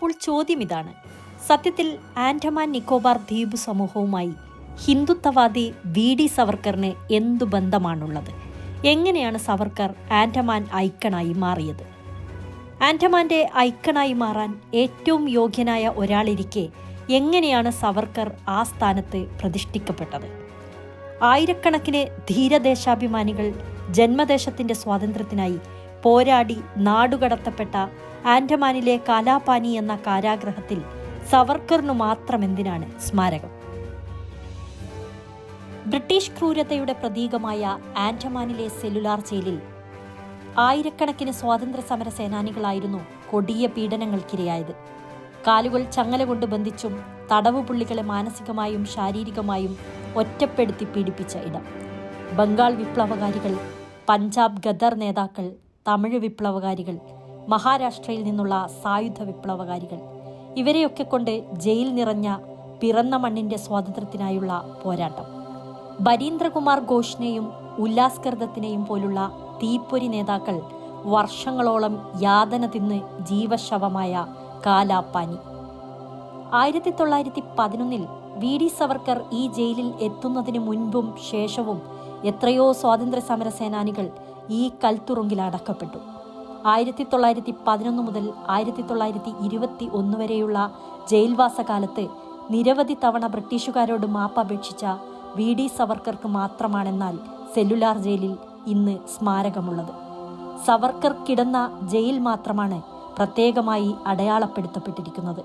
അപ്പോൾ ചോദ്യം ഇതാണ്, സത്യത്തിൽ ആൻഡമാൻ നിക്കോബാർ ദ്വീപ് സമൂഹവുമായി ഹിന്ദുത്വവാദി വി.ഡി. സവർക്കറിന് എന്തു ബന്ധമാണുള്ളത്? എങ്ങനെയാണ് സവർക്കർ ആൻഡമാൻ ഐക്കണായി മാറിയത്? ആൻഡമാന്റെ ഐക്കണായി മാറാൻ ഏറ്റവും യോഗ്യനായ ഒരാളിരിക്കെ എങ്ങനെയാണ് സവർക്കർ ആ സ്ഥാനത്ത് പ്രതിഷ്ഠിക്കപ്പെട്ടത്? ആയിരക്കണക്കിന് ധീരദേശാഭിമാനികൾ ജന്മദേശത്തിന്റെ സ്വാതന്ത്ര്യത്തിനായി പോരാടി നാടുകടത്തപ്പെട്ട ആൻഡമാനിലെ കാലാപാനി എന്ന കാരാഗ്രഹത്തിൽ സവർക്കറിനു മാത്രം എന്തിനാണ് സ്മാരകം? ബ്രിട്ടീഷ് ക്രൂരതയുടെ പ്രതീകമായ ആൻഡമാനിലെ സെല്ലുലാർ ജയിലിൽ ആയിരക്കണക്കിന് സ്വാതന്ത്ര്യ സമര സേനാനികളായിരുന്നു കൊടിയ പീഡനങ്ങൾക്കിരയായത്. കാലുകൾ ചങ്ങല കൊണ്ട് ബന്ധിച്ചും തടവുപുള്ളികളെ മാനസികമായും ശാരീരികമായും ഒറ്റപ്പെടുത്തി പീഡിപ്പിച്ച ഇടം. ബംഗാൾ വിപ്ലവകാരികൾ, പഞ്ചാബ് ഗദർ നേതാക്കൾ, തമിഴ് വിപ്ലവകാരികൾ, മഹാരാഷ്ട്രയിൽ നിന്നുള്ള സായുധ വിപ്ലവകാരികൾ, ഇവരെയൊക്കെ കൊണ്ട് ജയിൽ നിറഞ്ഞ പിറന്ന മണ്ണിന്റെ സ്വാതന്ത്ര്യത്തിനായുള്ള പോരാട്ടം. ബരീന്ദ്രകുമാർ ഘോഷിനെയും ഉല്ലാസ്കർ ദത്തിനെയും പോലുള്ള തീപ്പൊരി നേതാക്കൾ വർഷങ്ങളോളം യാതന തിന്ന് ജീവശവമായ കാലാപാനി. 1911 വി.ഡി. സവർക്കർ ഈ ജയിലിൽ എത്തുന്നതിന് മുൻപും ശേഷവും എത്രയോ സ്വാതന്ത്ര്യ സമര സേനാനികൾ ഈ കൽത്തുറുങ്കിൽ അടക്കപ്പെട്ടു. 1911 മുതൽ 1921 വരെയുള്ള ജയിൽവാസകാലത്ത് നിരവധി തവണ ബ്രിട്ടീഷുകാരോട് മാപ്പപേക്ഷിച്ച വി.ഡി. സവർക്കർക്ക് മാത്രമാണെന്നാൽ സെല്ലുലാർ ജയിലിൽ ഇന്ന് സ്മാരകമുള്ളത്. സവർക്കർ കിടന്ന ജയിൽ മാത്രമാണ് പ്രത്യേകമായി അടയാളപ്പെടുത്തപ്പെട്ടിരിക്കുന്നത്.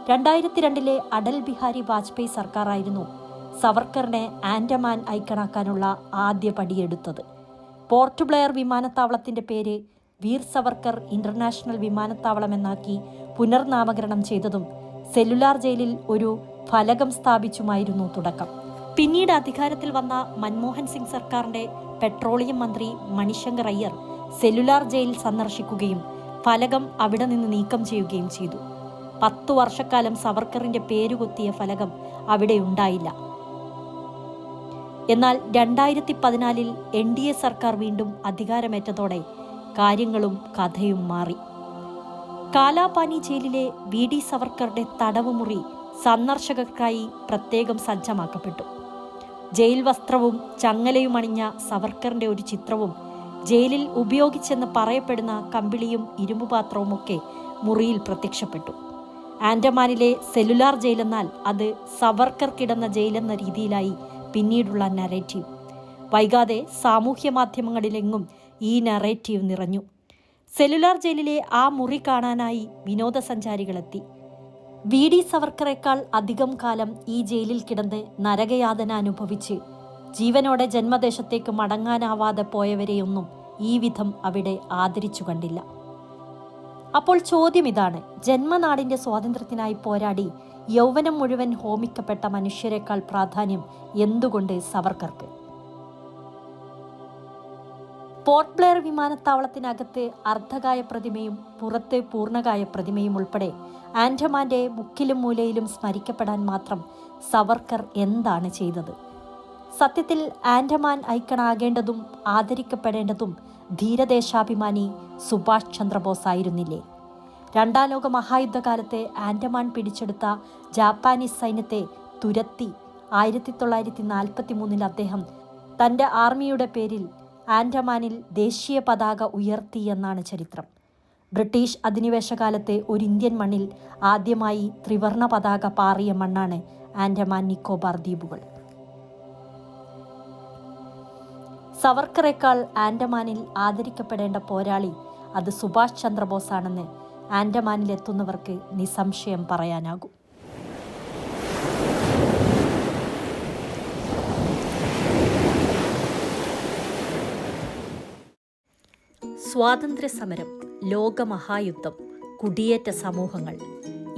2002 അടൽ ബിഹാരി വാജ്പേയി സർക്കാരായിരുന്നു സവർക്കറിനെ ആൻഡമാൻ ഐക്കണാക്കാനുള്ള ആദ്യ പടിയെടുത്തത്. പോർട്ട് ബ്ലെയർ വിമാനത്താവളത്തിന്റെ പേര് വീർ സവർക്കർ ഇന്റർനാഷണൽ വിമാനത്താവളം എന്നാക്കി പുനർനാമകരണം ചെയ്തതും സെല്ലുലാർ ജയിലിൽ ഒരു ഫലകം സ്ഥാപിച്ചുമായിരുന്നു തുടക്കം. പിന്നീട് അധികാരത്തിൽ വന്ന മൻമോഹൻ സിംഗ് സർക്കാരിന്റെ പെട്രോളിയം മന്ത്രി മണിശങ്കർ അയ്യർ സെല്ലുലാർ ജയിൽ സന്ദർശിക്കുകയും ഫലകം അവിടെ നിന്ന് നീക്കം ചെയ്യുകയും ചെയ്തു. 10 വർഷക്കാലം സവർക്കറിന്റെ പേരുകൊത്തിയ ഫലകം അവിടെ ഉണ്ടായില്ല. എന്നാൽ 2014 NDA സർക്കാർ വീണ്ടും അധികാരമേറ്റതോടെ കാര്യങ്ങളും കഥയും മാറി. കാലാപാനി ജയിലിലെ വി.ഡി. സവർക്കറുടെ തടവുമുറി സന്ദർശകർക്കായി പ്രത്യേകം സജ്ജമാക്കപ്പെട്ടു. ജയിൽ വസ്ത്രവും ചങ്ങലയും അണിഞ്ഞ സവർക്കറിന്റെ ഒരു ചിത്രവും ജയിലിൽ ഉപയോഗിച്ചെന്ന് പറയപ്പെടുന്ന കമ്പിളിയും ഇരുമ്പുപാത്രവുമൊക്കെ മുറിയിൽ പ്രത്യക്ഷപ്പെട്ടു. ആൻഡമാനിലെ സെല്ലുലാർ ജയിലെന്നാൽ അത് സവർക്കർ കിടന്ന ജയിലെന്ന രീതിയിലായി പിന്നീടുള്ള നറേറ്റീവ്. വൈകാതെ സാമൂഹ്യ മാധ്യമങ്ങളിലെങ്ങും ഈ നറേറ്റീവ് നിറഞ്ഞു. സെല്ലുലാർ ജയിലിലെ ആ മുറി കാണാനായി വിനോദസഞ്ചാരികളെത്തി. വി.ഡി. സവർക്കറേക്കാൾ അധികം കാലം ഈ ജയിലിൽ കിടന്ന് നരകയാതന അനുഭവിച്ച് ജീവനോടെ ജന്മദേശത്തേക്ക് മടങ്ങാനാവാതെ പോയവരെയൊന്നും ഈ വിധം അവിടെ ആദരിച്ചു കണ്ടില്ല. അപ്പോൾ ചോദ്യം ഇതാണ്, ജന്മനാടിന്റെ സ്വാതന്ത്ര്യത്തിനായി പോരാടി യൗവനം മുഴുവൻ ഹോമിക്കപ്പെട്ട മനുഷ്യരെക്കാൾ പ്രാധാന്യം എന്തുകൊണ്ട് സവർക്കർക്ക്? പോർട്ട് ബ്ലെയർ വിമാനത്താവളത്തിനകത്ത് അർദ്ധകായ പ്രതിമയും പുറത്ത് പൂർണ്ണകായ പ്രതിമയും ഉൾപ്പെടെ ആൻഡമാന്റെ മുക്കിലും മൂലയിലും സ്മരിക്കപ്പെടാൻ മാത്രം സവർക്കർ എന്താണ് ചെയ്തത്? സത്യത്തിൽ ആൻഡമാൻ ഐക്കണാകേണ്ടതും ആദരിക്കപ്പെടേണ്ടതും ധീരദേശാഭിമാനി സുഭാഷ് ചന്ദ്രബോസ് ആയിരുന്നില്ലേ? 2ാം ലോക മഹായുദ്ധകാലത്തെ ആൻഡമാൻ പിടിച്ചെടുത്ത ജാപ്പാനീസ് സൈന്യത്തെ തുരത്തി 1943 അദ്ദേഹം തന്റെ ആർമിയുടെ പേരിൽ ആൻഡമാനിൽ ദേശീയ പതാക ഉയർത്തിയെന്നാണ് ചരിത്രം. ബ്രിട്ടീഷ് അധിനിവേശകാലത്തെ ഒരു ഇന്ത്യൻ മണ്ണിൽ ആദ്യമായി ത്രിവർണ പതാക പാറിയ മണ്ണാണ് ആൻഡമാൻ നിക്കോബാർ ദ്വീപുകൾ. സവർക്കറേക്കാൾ ആൻഡമാനിൽ ആദരിക്കപ്പെടേണ്ട പോരാളി അത് സുഭാഷ് ചന്ദ്രബോസാണെന്ന് ആൻഡമാനിലെത്തുന്നവർക്ക് നിസ്സംശയം പറയാനാകും. സ്വാതന്ത്ര്യ സമരം, ലോകമഹായുദ്ധം, കുടിയേറ്റ സമൂഹങ്ങൾ,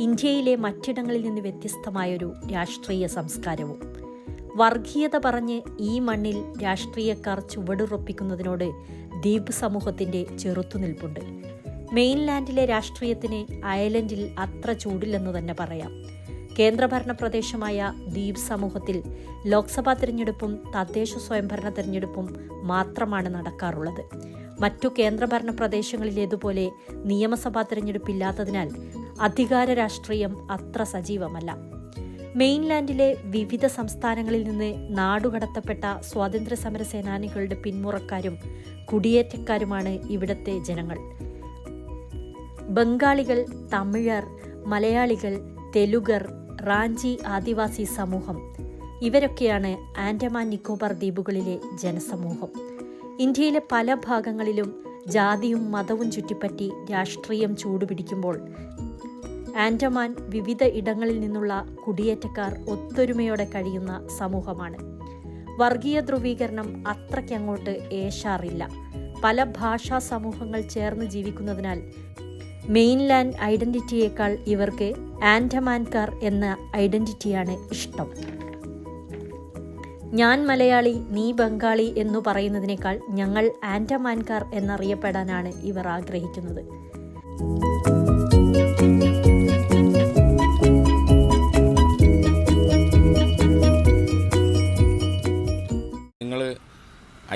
ഇന്ത്യയിലെ മറ്റിടങ്ങളിൽ നിന്ന് വ്യത്യസ്തമായൊരു രാഷ്ട്രീയ സംസ്കാരവും. വർഗീയത പറഞ്ഞ് ഈ മണ്ണിൽ രാഷ്ട്രീയക്കാർ ചുവടുറപ്പിക്കുന്നതിനോട് ദ്വീപ് സമൂഹത്തിന്റെ ചെറുത്തുനിൽപ്പുണ്ട്. മെയിൻലാൻഡിലെ രാഷ്ട്രീയത്തിന് അയലൻഡിൽ അത്ര ചൂടില്ലെന്ന് തന്നെ പറയാം. കേന്ദ്രഭരണ പ്രദേശമായ ദ്വീപ് സമൂഹത്തിൽ ലോക്സഭാ തിരഞ്ഞെടുപ്പും തദ്ദേശ സ്വയംഭരണ തിരഞ്ഞെടുപ്പും മാത്രമാണ് നടക്കാറുള്ളത്. മറ്റു കേന്ദ്രഭരണ പ്രദേശങ്ങളിലേതുപോലെ നിയമസഭാ തിരഞ്ഞെടുപ്പില്ലാത്തതിനാൽ അധികാര രാഷ്ട്രീയം അത്ര സജീവമല്ല. മെയിൻലാൻഡിലെ വിവിധ സംസ്ഥാനങ്ങളിൽ നിന്ന് നാടുകടത്തപ്പെട്ട സ്വാതന്ത്ര്യ സമര സേനാനികളുടെ പിന്മുറക്കാരും കുടിയേറ്റക്കാരുമാണ് ഇവിടത്തെ ജനങ്ങൾ. ബംഗാളികൾ, തമിഴർ, മലയാളികൾ, തെലുഗർ, റാഞ്ചി ആദിവാസി സമൂഹം ഇവരൊക്കെയാണ് ആൻഡമാൻ നിക്കോബാർ ദ്വീപുകളിലെ ജനസമൂഹം. ഇന്ത്യയിലെ പല ഭാഗങ്ങളിലും ജാതിയും മതവും ചുറ്റിപ്പറ്റി രാഷ്ട്രീയം ചൂടുപിടിക്കുമ്പോൾ ആൻഡമാൻ വിവിധ ഇടങ്ങളിൽ നിന്നുള്ള കുടിയേറ്റക്കാർ ഒത്തൊരുമയോടെ കഴിയുന്ന സമൂഹമാണ്. വർഗീയ ധ്രുവീകരണം അത്രയ്ക്കങ്ങോട്ട് ഏശാറില്ല. പല ഭാഷാ സമൂഹങ്ങൾ ചേർന്ന് ജീവിക്കുന്നതിനാൽ മെയിൻലാൻഡ് ഐഡന്റിറ്റിയേക്കാൾ ഇവർക്ക് ആൻഡമാൻകാർ എന്ന ഐഡന്റിറ്റിയാണ് ഇഷ്ടം. ഞാൻ മലയാളി, നീ ബംഗാളി എന്നു പറയുന്നതിനേക്കാൾ ഞങ്ങൾ ആൻഡമാൻകാർ എന്നറിയപ്പെടാനാണ് ഇവർ ആഗ്രഹിക്കുന്നത്. നിങ്ങൾ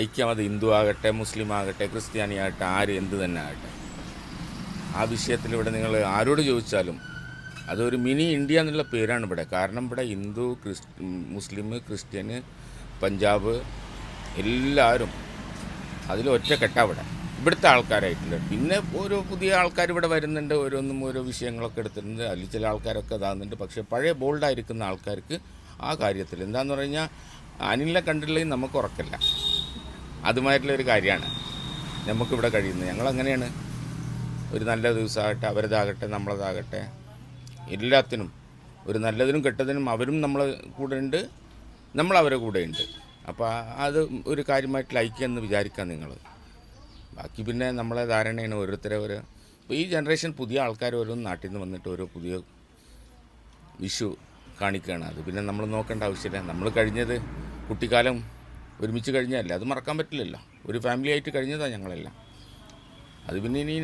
ഐക്യമത ഹിന്ദു ആകട്ടെ, മുസ്ലിം ആകട്ടെ, ക്രിസ്ത്യാനി ആകട്ടെ, ആര് എന്ത് തന്നെ ആകട്ടെ, ആ വിഷയത്തിൽ ഇവിടെ നിങ്ങൾ ആരോട് ചോദിച്ചാലും അതൊരു മിനി ഇന്ത്യ എന്നുള്ള പേരാണ് ഇവിടെ. കാരണം ഇവിടെ ഹിന്ദു, മുസ്ലിം, ക്രിസ്ത്യന്, പഞ്ചാബ് എല്ലാവരും അതിലൊറ്റക്കെട്ടാണ് ഇവിടെ ഇവിടുത്തെ ആൾക്കാരായിട്ടുണ്ട്. പിന്നെ ഓരോ പുതിയ ആൾക്കാർ ഇവിടെ വരുന്നുണ്ട്, ഓരോന്നും ഓരോ വിഷയങ്ങളൊക്കെ എടുത്തിട്ടുണ്ട്. അതിൽ ചില ആൾക്കാരൊക്കെ ഇതാകുന്നുണ്ട്. പക്ഷേ പഴയ ബോൾഡായിരിക്കുന്ന ആൾക്കാർക്ക് ആ കാര്യത്തിൽ എന്താണെന്ന് പറഞ്ഞു കഴിഞ്ഞാൽ അനിലിനെ കണ്ടില്ലെങ്കിൽ നമുക്ക് ഉറക്കില്ല. അതുമായിട്ടുള്ളൊരു കാര്യമാണ് നമുക്കിവിടെ കഴിയുന്നത്. ഞങ്ങളങ്ങനെയാണ്. ഒരു നല്ല ദിവസമാകട്ടെ, അവരതാകട്ടെ, നമ്മളതാകട്ടെ, എല്ലാത്തിനും ഒരു നല്ലതിനും കെട്ടതിനും അവരും നമ്മളെ കൂടെ ഉണ്ട്, നമ്മൾ അവരെ കൂടെ ഉണ്ട്. അപ്പോൾ അത് ഒരു കാര്യമായിട്ട് ലൈക്കെന്ന് വിചാരിക്കാം നിങ്ങൾ. ബാക്കി പിന്നെ നമ്മളെ ധാരണയാണ് ഓരോരുത്തരെ ഓരോ. ഇപ്പോൾ ഈ ജനറേഷൻ പുതിയ ആൾക്കാർ ഓരോ നാട്ടിൽ നിന്ന് വന്നിട്ട് ഓരോ പുതിയ വിഷു കാണിക്കുകയാണ്. അത് പിന്നെ നമ്മൾ നോക്കേണ്ട ആവശ്യമില്ല. നമ്മൾ കഴിഞ്ഞത് കുട്ടിക്കാലം ഒരുമിച്ച് കഴിഞ്ഞതല്ലേ, അത് മറക്കാൻ പറ്റില്ലല്ലോ. ഒരു ഫാമിലി ആയിട്ട് കഴിഞ്ഞതാണ് ഞങ്ങളെല്ലാം. അത് പിന്നെ ഇനി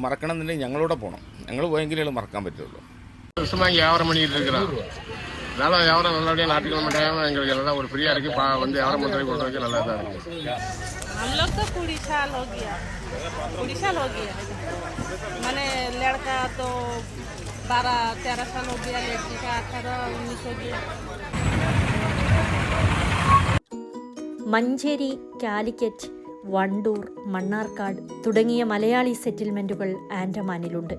മറക്കണം എന്നുണ്ടെങ്കിൽ ഞങ്ങളോടെ പോകണം. ഞങ്ങൾ പോയെങ്കിലേ മറക്കാൻ പറ്റുള്ളൂ. வருஷமாக வியாபாரம் பண்ணிகிட்டு இருக்கிறோம். அதனால் வியாபாரம் நல்லபடியாக ஞாயிற்றுக்கிழமை டைம் எங்களுக்கு எல்லாம் ஒரு ஃப்ரீயாக இருக்குது. வந்து வியாபாரம் பண்ணுறது கொடுக்குறதுக்கு நல்லா தான் இருக்குது. हम लोग तो 20 साल हो गया मैंने लड़का तो 12-13 साल हो गया, लड़की का 18-19 हो गया. മഞ്ചേരി, കാലിക്കറ്റ്, വണ്ടൂർ, മണ്ണാർക്കാട് തുടങ്ങിയ മലയാളി സെറ്റിൽമെൻറ്റുകൾ ആൻഡമാനിലുണ്ട്.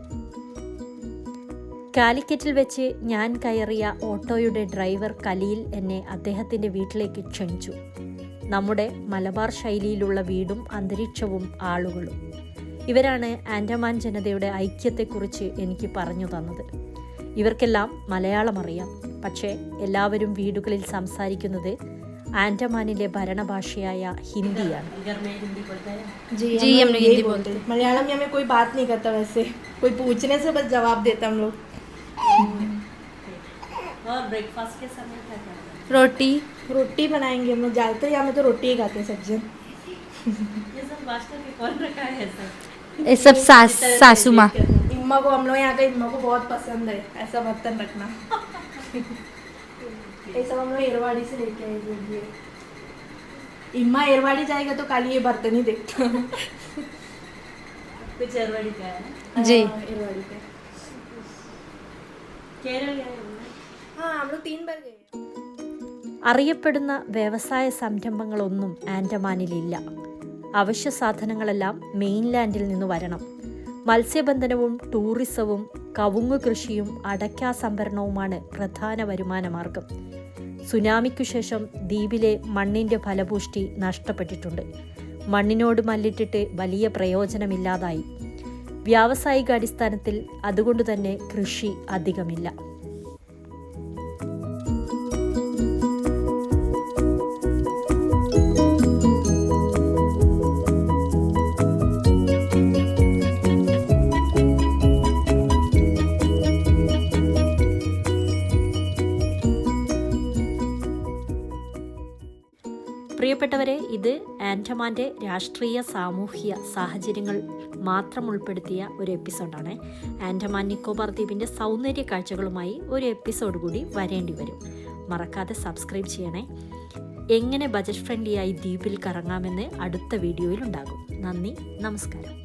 കാലിക്കറ്റിൽ വെച്ച് ഞാൻ കയറിയ ഓട്ടോയുടെ ഡ്രൈവർ കലീൽ എന്നെ അദ്ദേഹത്തിൻ്റെ വീട്ടിലേക്ക് ക്ഷണിച്ചു. നമ്മുടെ മലബാർ ശൈലിയിലുള്ള വീടും അന്തരീക്ഷവും ആളുകളും ഇവരാണ് ആൻഡമാൻ ജനതയുടെ ഐക്യത്തെക്കുറിച്ച് എനിക്ക് പറഞ്ഞു തന്നത്. ഇവർക്കെല്ലാം മലയാളം അറിയാം. പക്ഷേ എല്ലാവരും വീടുകളിൽ സംസാരിക്കുന്നത് ആൻഡമാനിലെ ഭരണഭാഷയായ ഹിന്ദിയാണ്. जी हम लोग हिंदी बोलते हैं. मलयालम में हमें कोई बात नहीं करता, वैसे कोई पूछने से बस जवाब देता हम लोग. और ब्रेकफास्ट के समय क्या करते हैं? रोटी बनाएंगे हम लोग. ज़्यादातर यहाँ में तो रोटी ही खाते हैं सब्जी. ये सब नाश्ता में कौन रखा है सर? ये सब सासू माँ. इम्मा को, हम लोग यहाँ का इम्मा को बहुत पसंद है ऐसा बर्तन रखना. ये सब हम लोग एरवाड़ी से लेके आए थे. इम्मा एरवाड़ी जाएगा तो खाली ये बर्तन ही देखता. कुछ एरवाड़ी का है जी. एरवाड़ी का. केरल गए? हाँ हम लोग 3 बार गए. അറിയപ്പെടുന്ന വ്യവസായ സംരംഭങ്ങളൊന്നും ആൻഡമാനിലില്ല. അവശ്യ സാധനങ്ങളെല്ലാം മെയിൻലാൻഡിൽ നിന്ന് വരണം. മത്സ്യബന്ധനവും ടൂറിസവും കവുങ്ങ് കൃഷിയും അടയ്ക്കാ സംഭരണവുമാണ് പ്രധാന വരുമാന മാർഗം. സുനാമിക്കു ശേഷം ദ്വീപിലെ മണ്ണിൻ്റെ ഫലപുഷ്ടി നഷ്ടപ്പെട്ടിട്ടുണ്ട്. മണ്ണിനോട് മല്ലിട്ടിട്ട് വലിയ പ്രയോജനമില്ലാതായി. വ്യാവസായിക അടിസ്ഥാനത്തിൽ അതുകൊണ്ടുതന്നെ കൃഷി അധികമില്ല. പ്രിയപ്പെട്ടവരെ, ഇത് ആൻഡമാൻ്റെ രാഷ്ട്രീയ സാമൂഹ്യ സാഹചര്യങ്ങൾ മാത്രം ഉൾപ്പെടുത്തിയ ഒരു എപ്പിസോഡാണ്. ആൻഡമാൻ നിക്കോബാർ ദ്വീപിൻ്റെ സൗന്ദര്യ കാഴ്ചകളുമായി ഒരു എപ്പിസോഡ് കൂടി വരേണ്ടി വരും. മറക്കാതെ സബ്സ്ക്രൈബ് ചെയ്യണേ. എങ്ങനെ ബജറ്റ് ഫ്രണ്ട്ലിയായി ദ്വീപിൽ കറങ്ങാമെന്ന് അടുത്ത വീഡിയോയിൽ ഉണ്ടാകും. നന്ദി, നമസ്കാരം.